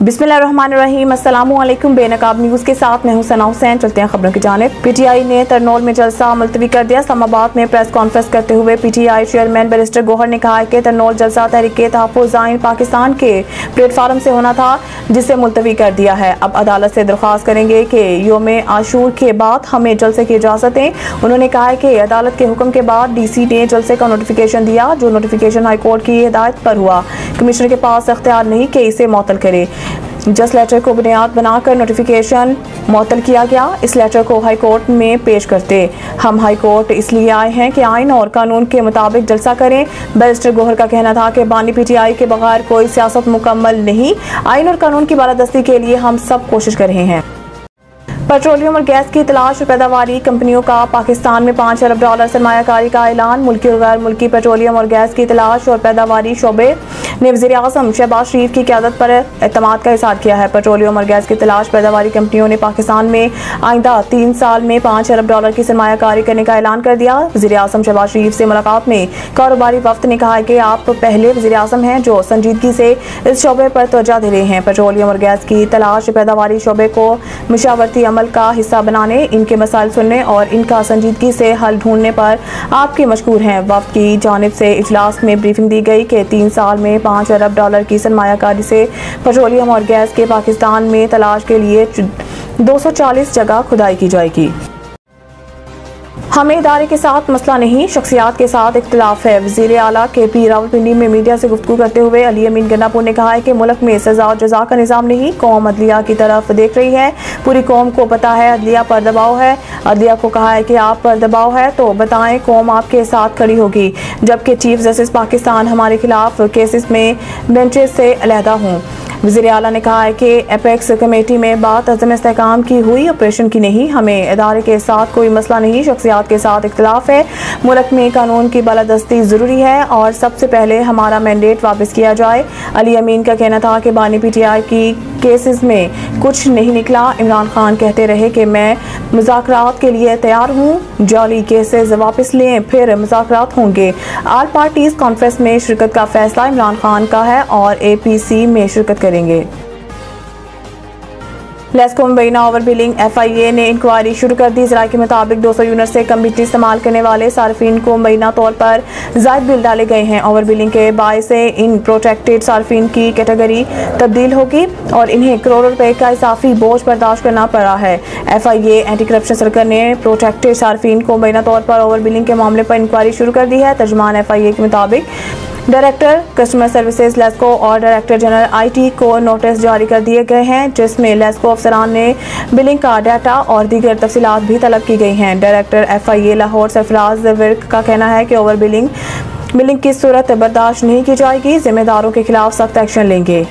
बिस्मिल्लाहिर्रहमानिर्रहीम। अस्सलामुअलैकुम। बेनकाब न्यूज़ के साथ मैं हूं सना हुसैन। चलते हैं खबरों की जानिब। पीटीआई ने तरनौल में जलसा मुलतवी कर दिया। इस्लामाबाद में प्रेस कॉन्फ्रेंस करते हुए पीटीआई चेयरमैन बैरिस्टर गौहर ने कहा कि तरनौल जलसा तहरीके तहफ़्फ़ुज़ आइन पाकिस्तान के प्लेटफार्म से होना था, जिसे मुलतवी कर दिया है। अब अदालत से दरख्वास्त करेंगे कि यौम आशूर के बाद हमें जलसे की इजाज़त दें। उन्होंने कहा कि अदालत के हुक्म के बाद डीसी ने जलसे का नोटिफिकेशन दिया, जो नोटिफिकेशन हाईकोर्ट की हिदायत पर हुआ। कमिश्नर के पास इख्तियार नहीं कि इसे मुअत्तल करे। जस्ट लेटर को बुनियाद बनाकर नोटिफिकेशन मुअत्तल किया गया। इस लेटर को हाई कोर्ट में पेश करते। हम हाई कोर्ट इसलिए आए हैं कि आइन और कानून के मुताबिक जलसा करें। बैरिस्टर गौहर का कहना था कि बानी पीटीआई के बगैर कोई सियासत मुकम्मल नहीं। आइन और कानून की बालादस्ती के लिए हम सब कोशिश कर रहे हैं। पेट्रोलियम और गैस की तलाश और पैदावारी कंपनियों का पाकिस्तान में $5 अरब सरमायाकारी का ऐलान। मुल्की और गैर मुल्की पेट्रोलियम और गैस की तलाश और पैदावारी शोबे ने वज़ीर आज़म शहबाज शरीफ की क़यादत पर एतमाद का इज़हार किया है। पेट्रोलियम और गैस की तलाश पैदावारी कंपनियों ने पाकिस्तान में आइंदा 3 साल में $5 अरब की सरमायाकारी करने का ऐलान कर दिया। वज़ीर आज़म शहबाज शरीफ से मुलाकात में कारोबारी वफ्द ने कहा कि आप पहले वज़ीर आज़म हैं जो संजीदगी से इस शोबे पर तवज्जो दे रहे हैं। पेट्रोलियम और गैस की तलाश पैदावारी शोबे को मशावरती अमल का हिस्सा बनाने, इनके मसाइल सुनने और इनका संजीदगी से हल ढूंढने पर आपके मशकूर हैं। वफ्द की जानिब से इजलास में ब्रीफिंग दी गई कि 3 साल में $5 अरब की सरमायाकारी से पेट्रोलियम और गैस के पाकिस्तान में तलाश के लिए 240 जगह खुदाई की जाएगी। हमें इदारे के साथ मसला नहीं, शख्सियात के साथ इख्तिलाफ है। वज़ीर आला KP रावलपिंडी में मीडिया से गुफ्तगू करते हुए अली अमीन गन्नापुर ने कहा है कि मुल्क में सजा और जजा का निज़ाम नहीं, कौम अदलिया की तरफ देख रही है। पूरी कौम को पता है अदलिया पर दबाव है। अदलिया को कहा है कि आप पर दबाव है तो बताएं, कौम आपके साथ खड़ी होगी। जबकि चीफ जस्टिस पाकिस्तान हमारे खिलाफ केसेस में बेंचेस से अलहदा हूँ। वज़ीर आला ने कहा है कि एपेक्स कमेटी में बात अज़म इस्तेहकाम की हुई, ऑपरेशन की नहीं। हमें इदारे के साथ कोई मसला नहीं, शख्सियात के साथ इख्तिलाफ है। मुल्क में कानून की बालादस्ती ज़रूरी है और सबसे पहले हमारा मैंडेट वापस किया जाए। अली अमीन का कहना था कि बानी पीटीआई की केसेस में कुछ नहीं निकला। इमरान खान कहते रहे कि मैं मुज़ाकरात के लिए तैयार हूँ, जाली केसेस वापस लें फिर मुज़ाकरात होंगे। ऑल पार्टीज कॉन्फ्रेंस में शिरकत का फैसला इमरान खान का है और APC में शिरकत करेंगे। लेस्को मुबैना ओवर बिलिंग FIA ने इंक्वायरी शुरू कर दी। ज़राए के मुताबिक 200 यूनिट से कम बिजली इस्तेमाल करने वाले सार्फिन को मुबैना तौर पर ज़ायद बिल डाले गए हैं। ओवर बिलिंग के बायस से इन प्रोटेक्टेड सार्फिन की कैटेगरी तब्दील होगी और इन्हें करोड़ों रुपए का इजाफी बोझ बर्दाश्त करना पड़ा है। FIA एंटी करप्शन सर्कल ने प्रोटेक्टेड सार्फिन को मुबैना तौर पर ओवर बिलिंग के मामले पर इंक्वायरी शुरू कर दी है। तर्जुमान FIA के मुताबिक डायरेक्टर कस्टमर सर्विसेज लेस्को और डायरेक्टर जनरल IT को नोटिस जारी कर दिए गए हैं, जिसमें लेस्को अफसरान ने बिलिंग का डाटा और दीगर तफसीलात भी तलब की गई हैं। डायरेक्टर FIA लाहौर सरफराज विर्क का कहना है कि ओवर बिलिंग की सूरत बर्दाश्त नहीं की जाएगी, जिम्मेदारों के खिलाफ सख्त एक्शन लेंगे।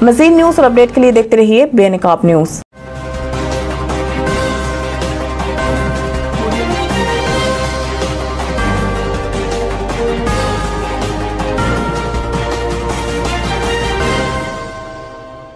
मज़ीद न्यूज़ और अपडेट के लिए देखते रहिए बेनकाब न्यूज़।